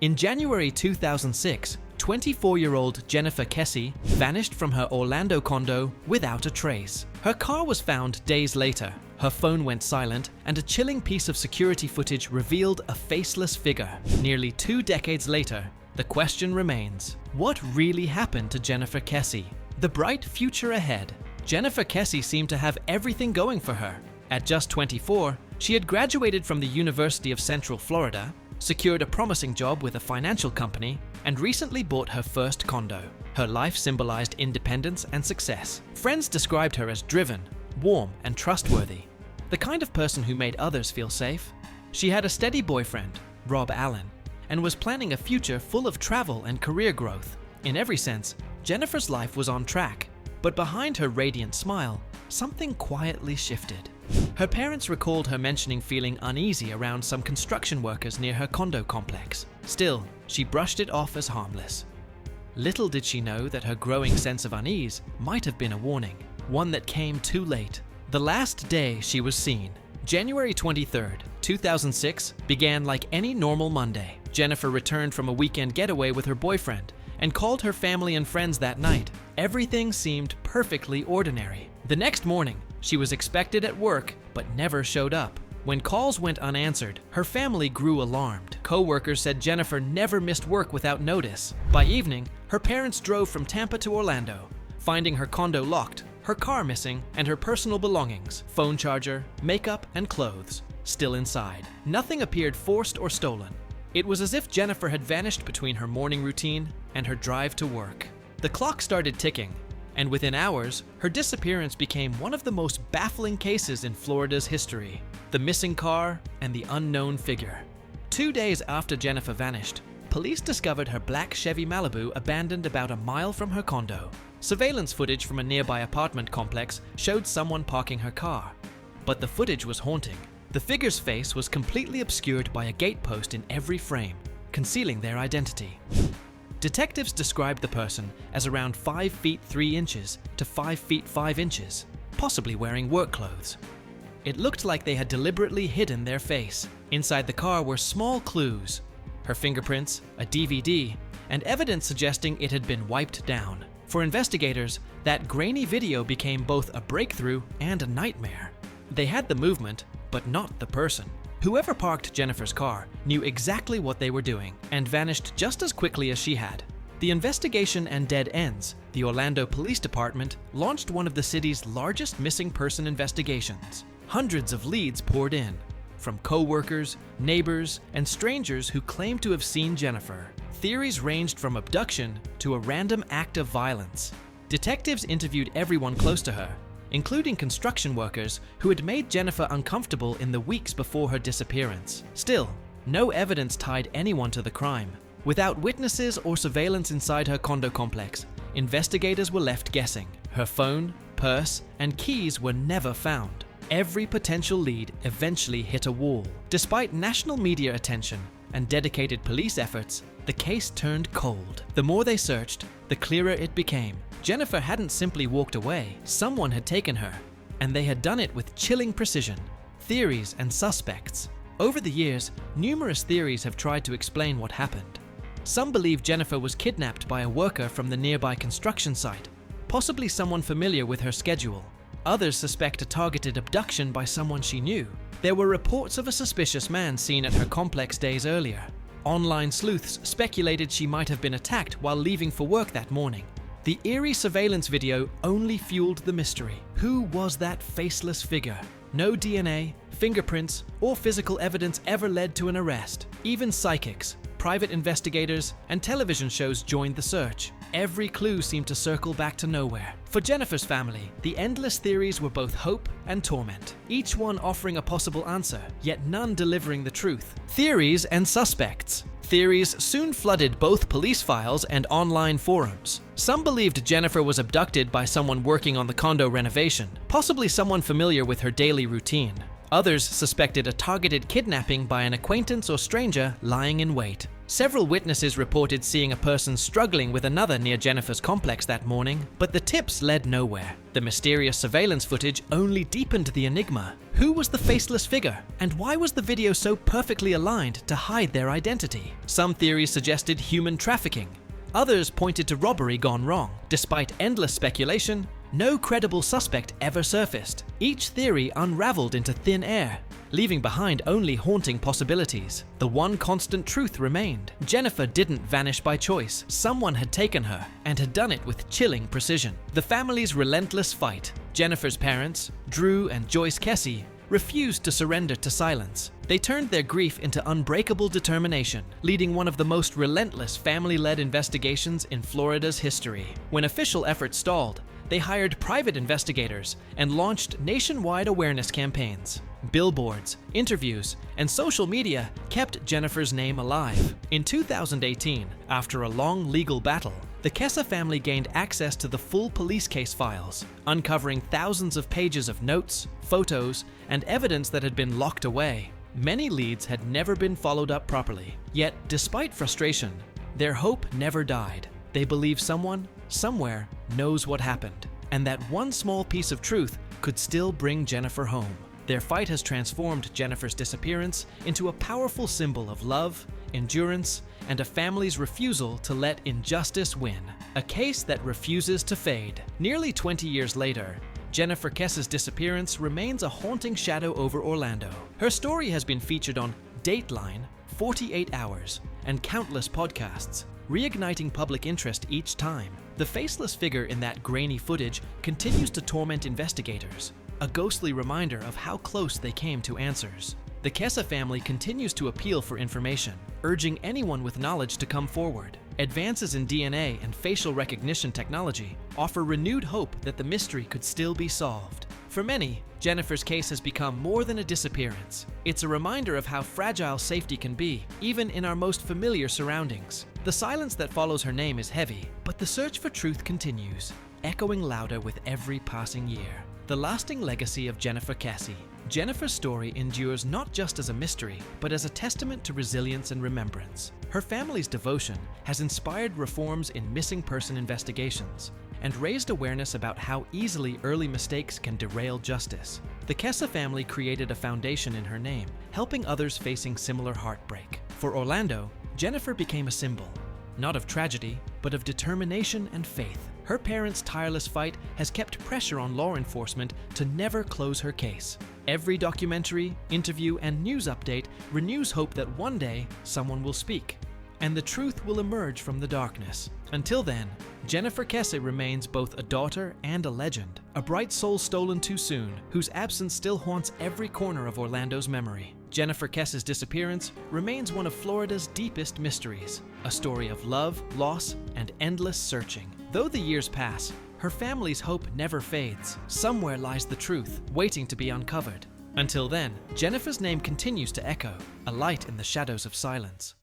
In January 2006, 24-year-old Jennifer Kesse vanished from her Orlando condo without a trace. Her car was found days later, her phone went silent, and a chilling piece of security footage revealed a faceless figure. Nearly 2 decades later, the question remains: what really happened to Jennifer Kesse? The bright future ahead. Jennifer Kesse seemed to have everything going for her. At just 24, she had graduated from the University of Central Florida, secured a promising job with a financial company, and recently bought her first condo. Her life symbolized independence and success. Friends described her as driven, warm, and trustworthy, the kind of person who made others feel safe. She had a steady boyfriend, Rob Allen, and was planning a future full of travel and career growth. In every sense, Jennifer's life was on track, but behind her radiant smile, something quietly shifted. Her parents recalled her mentioning feeling uneasy around some construction workers near her condo complex. Still, she brushed it off as harmless. Little did she know that her growing sense of unease might have been a warning, one that came too late. The last day she was seen, January 23rd, 2006, began like any normal Monday. Jennifer returned from a weekend getaway with her boyfriend and called her family and friends that night. Everything seemed perfectly ordinary. The next morning, she was expected at work but never showed up. When calls went unanswered, her family grew alarmed. Co-workers said Jennifer never missed work without notice. By evening, her parents drove from Tampa to Orlando, finding her condo locked, her car missing, and her personal belongings, phone charger, makeup, and clothes, still inside. Nothing appeared forced or stolen. It was as if Jennifer had vanished between her morning routine and her drive to work. The clock started ticking, and within hours, her disappearance became one of the most baffling cases in Florida's history. The missing car and the unknown figure. 2 days after Jennifer vanished, police discovered her black Chevy Malibu abandoned about a mile from her condo. Surveillance footage from a nearby apartment complex showed someone parking her car, but the footage was haunting. The figure's face was completely obscured by a gatepost in every frame, concealing their identity. Detectives described the person as around 5 feet 3 inches to 5 feet 5 inches, possibly wearing work clothes. It looked like they had deliberately hidden their face. Inside the car were small clues: her fingerprints, a DVD, and evidence suggesting it had been wiped down. For investigators, that grainy video became both a breakthrough and a nightmare. They had the movement, but not the person. Whoever parked Jennifer's car knew exactly what they were doing and vanished just as quickly as she had. The investigation and dead ends, the Orlando Police Department launched one of the city's largest missing person investigations. Hundreds of leads poured in, from co-workers, neighbors, and strangers who claimed to have seen Jennifer. Theories ranged from abduction to a random act of violence. Detectives interviewed everyone close to her, including construction workers who had made Jennifer uncomfortable in the weeks before her disappearance. Still, no evidence tied anyone to the crime. Without witnesses or surveillance inside her condo complex, investigators were left guessing. Her phone, purse, and keys were never found. Every potential lead eventually hit a wall. Despite national media attention and dedicated police efforts, the case turned cold. The more they searched, the clearer it became. Jennifer hadn't simply walked away. Someone had taken her, and they had done it with chilling precision. Theories and suspects. Over the years, numerous theories have tried to explain what happened. Some believe Jennifer was kidnapped by a worker from the nearby construction site, possibly someone familiar with her schedule. Others suspect a targeted abduction by someone she knew. There were reports of a suspicious man seen at her complex days earlier. Online sleuths speculated she might have been attacked while leaving for work that morning. The eerie surveillance video only fueled the mystery. Who was that faceless figure? No DNA, fingerprints, or physical evidence ever led to an arrest. Even psychics, private investigators, and television shows joined the search. Every clue seemed to circle back to nowhere. For Jennifer's family, the endless theories were both hope and torment, each one offering a possible answer, yet none delivering the truth. Theories and suspects. Theories soon flooded both police files and online forums. Some believed Jennifer was abducted by someone working on the condo renovation, possibly someone familiar with her daily routine. Others suspected a targeted kidnapping by an acquaintance or stranger lying in wait. Several witnesses reported seeing a person struggling with another near Jennifer's complex that morning, but the tips led nowhere. The mysterious surveillance footage only deepened the enigma. Who was the faceless figure? And why was the video so perfectly aligned to hide their identity? Some theories suggested human trafficking. Others pointed to robbery gone wrong. Despite endless speculation, no credible suspect ever surfaced. Each theory unraveled into thin air, leaving behind only haunting possibilities. The one constant truth remained. Jennifer didn't vanish by choice. Someone had taken her, and had done it with chilling precision. The family's relentless fight. Jennifer's parents, Drew and Joyce Kesse, refused to surrender to silence. They turned their grief into unbreakable determination, leading one of the most relentless family-led investigations in Florida's history. When official efforts stalled, they hired private investigators and launched nationwide awareness campaigns. Billboards, interviews, and social media kept Jennifer's name alive. In 2018, after a long legal battle, the Kesse family gained access to the full police case files, uncovering thousands of pages of notes, photos, and evidence that had been locked away. Many leads had never been followed up properly. Yet, despite frustration, their hope never died. They believe someone, somewhere, knows what happened, and that one small piece of truth could still bring Jennifer home. Their fight has transformed Jennifer's disappearance into a powerful symbol of love, endurance, and a family's refusal to let injustice win. A case that refuses to fade. Nearly 20 years later, Jennifer Kesse's disappearance remains a haunting shadow over Orlando. Her story has been featured on Dateline, 48 Hours, and countless podcasts, reigniting public interest each time. The faceless figure in that grainy footage continues to torment investigators, a ghostly reminder of how close they came to answers. The Kesse family continues to appeal for information, urging anyone with knowledge to come forward. Advances in DNA and facial recognition technology offer renewed hope that the mystery could still be solved. For many, Jennifer's case has become more than a disappearance. It's a reminder of how fragile safety can be, even in our most familiar surroundings. The silence that follows her name is heavy, but the search for truth continues, echoing louder with every passing year. The lasting legacy of Jennifer Kesse. Jennifer's story endures not just as a mystery, but as a testament to resilience and remembrance. Her family's devotion has inspired reforms in missing person investigations and raised awareness about how easily early mistakes can derail justice. The Kesse family created a foundation in her name, helping others facing similar heartbreak. For Orlando, Jennifer became a symbol, not of tragedy, but of determination and faith. Her parents' tireless fight has kept pressure on law enforcement to never close her case. Every documentary, interview, and news update renews hope that one day someone will speak, and the truth will emerge from the darkness. Until then, Jennifer Kesse remains both a daughter and a legend, a bright soul stolen too soon, whose absence still haunts every corner of Orlando's memory. Jennifer Kesse's disappearance remains one of Florida's deepest mysteries, a story of love, loss, and endless searching. Though the years pass, her family's hope never fades. Somewhere lies the truth, waiting to be uncovered. Until then, Jennifer's name continues to echo, a light in the shadows of silence.